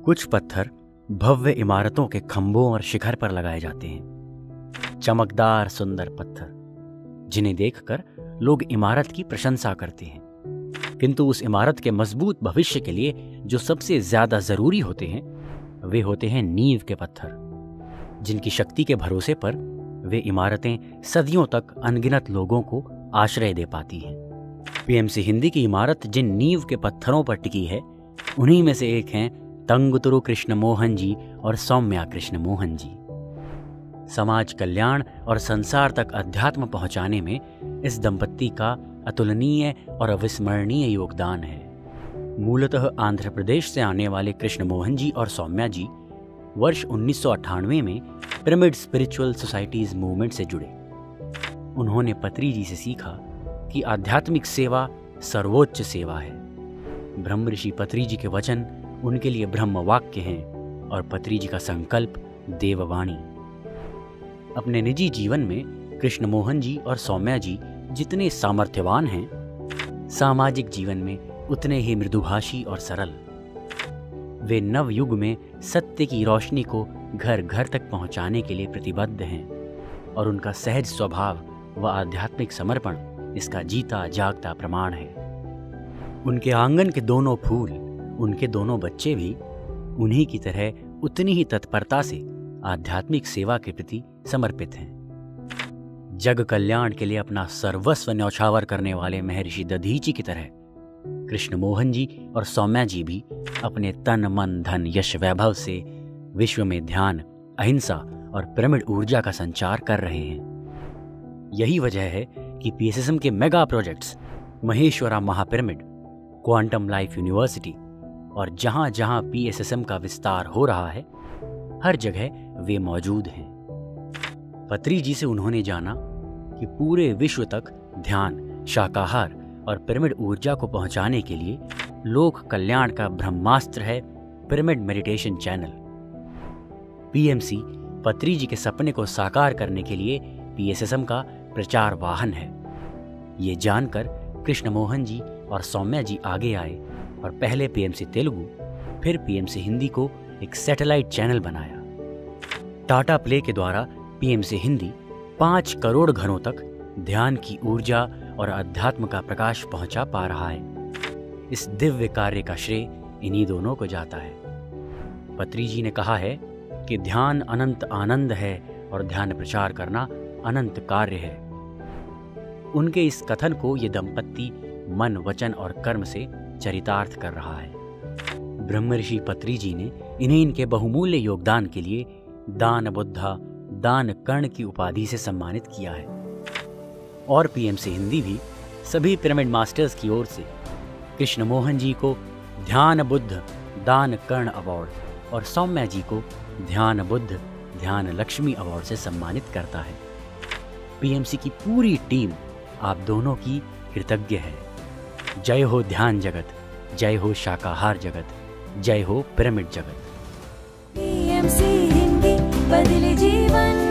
कुछ पत्थर भव्य इमारतों के खंभों और शिखर पर लगाए जाते हैं। चमकदार सुंदर पत्थर जिन्हें देखकर लोग इमारत की प्रशंसा करते हैं। किंतु उस इमारत के मजबूत भविष्य के लिए जो सबसे ज्यादा जरूरी होते हैं वे होते हैं नींव के पत्थर, जिनकी शक्ति के भरोसे पर वे इमारतें सदियों तक अनगिनत लोगों को आश्रय दे पाती हैं। पीएमसी हिंदी की इमारत जिन नींव के पत्थरों पर टिकी है उन्हीं में से एक हैं तंगुतुरु कृष्ण मोहन जी और सौम्या कृष्ण मोहन जी। समाज कल्याण और संसार तक अध्यात्म पहुंचाने में इस दंपत्ति का अतुलनीय और अविस्मरणीय योगदान है। मूलतः आंध्र प्रदेश से आने वाले कृष्ण मोहन जी और सौम्या जी वर्ष 1998 में पिरामिड स्पिरिचुअल सोसाइटीज मूवमेंट से जुड़े। उन्होंने पत्री जी से सीखा कि आध्यात्मिक सेवा सर्वोच्च सेवा है। ब्रह्म ऋषि पत्री जी के वचन उनके लिए ब्रह्म वाक्य हैं और पत्री जी का संकल्प देववाणी। अपने निजी जीवन में कृष्ण मोहन जी और सौम्या जी जितने सामर्थ्यवान हैं, सामाजिक जीवन में उतने ही मृदुभाषी और सरल। वे नव युग में सत्य की रोशनी को घर घर तक पहुंचाने के लिए प्रतिबद्ध हैं और उनका सहज स्वभाव व आध्यात्मिक समर्पण इसका जीता जागता प्रमाण है। उनके आंगन के दोनों फूल, उनके दोनों बच्चे भी उन्हीं की तरह उतनी ही तत्परता से आध्यात्मिक सेवा के प्रति समर्पित हैं। जग कल्याण के लिए अपना सर्वस्व न्यौछावर करने वाले महर्षि दधीची की तरह कृष्ण मोहन जी और सौम्या जी भी अपने तन मन धन यश वैभव से विश्व में ध्यान, अहिंसा और पिरामिड ऊर्जा का संचार कर रहे हैं। यही वजह है कि पीएसएसएम के mega projects Maheshwara Mahapyramid, quantum life university और जहां जहां पीएसएसएम का विस्तार हो रहा है हर जगह वे मौजूद हैं। पत्री जी से उन्होंने जाना कि पूरे विश्व तक ध्यान, शाकाहार और पिरामिड ऊर्जा को पहुंचाने के लिए लोक कल्याण का ब्रह्मास्त्र है पिरामिड मेडिटेशन चैनल। पीएमसी पत्री जी के सपने को साकार करने के लिए पीएसएसएम का प्रचार वाहन है। ये जानकर कृष्ण मोहन जी और सौम्या जी आगे आए और पहले पीएमसी तेलुगु फिर पीएमसी हिंदी को एक सैटेलाइट चैनल बनाया। टाटा प्ले के द्वारा पीएमसी हिंदी 5 करोड़ घरों तक ध्यान की ऊर्जा और अध्यात्म का प्रकाश पहुंचा पा रहा है। इस दिव्य कार्य का श्रेय इन्हीं दोनों को जाता है। पत्री जी ने कहा है कि ध्यान अनंत आनंद है और ध्यान प्रचार करना अनंत कार्य है। उनके इस कथन को ये दंपत्ति मन, वचन और कर्म से चरितार्थ कर रहा है। ब्रह्म ऋषि पत्री जी ने इन्हें इनके बहुमूल्य योगदान के लिए दान बुद्धा, दान कर्ण की उपाधि से सम्मानित किया है। और पीएमसी हिंदी भी सभी पिरामिड मास्टर्स की ओर से कृष्ण मोहन जी को ध्यान बुद्ध दान कर्ण अवार्ड और सौम्या जी को ध्यान बुद्ध ध्यान लक्ष्मी अवार्ड से सम्मानित करता है। पीएमसी की पूरी टीम आप दोनों की कृतज्ञ है। जय हो ध्यान जगत, जय हो शाकाहार जगत, जय हो पिरामिड जगत। पीएमसी हिंदी बदले जीवन।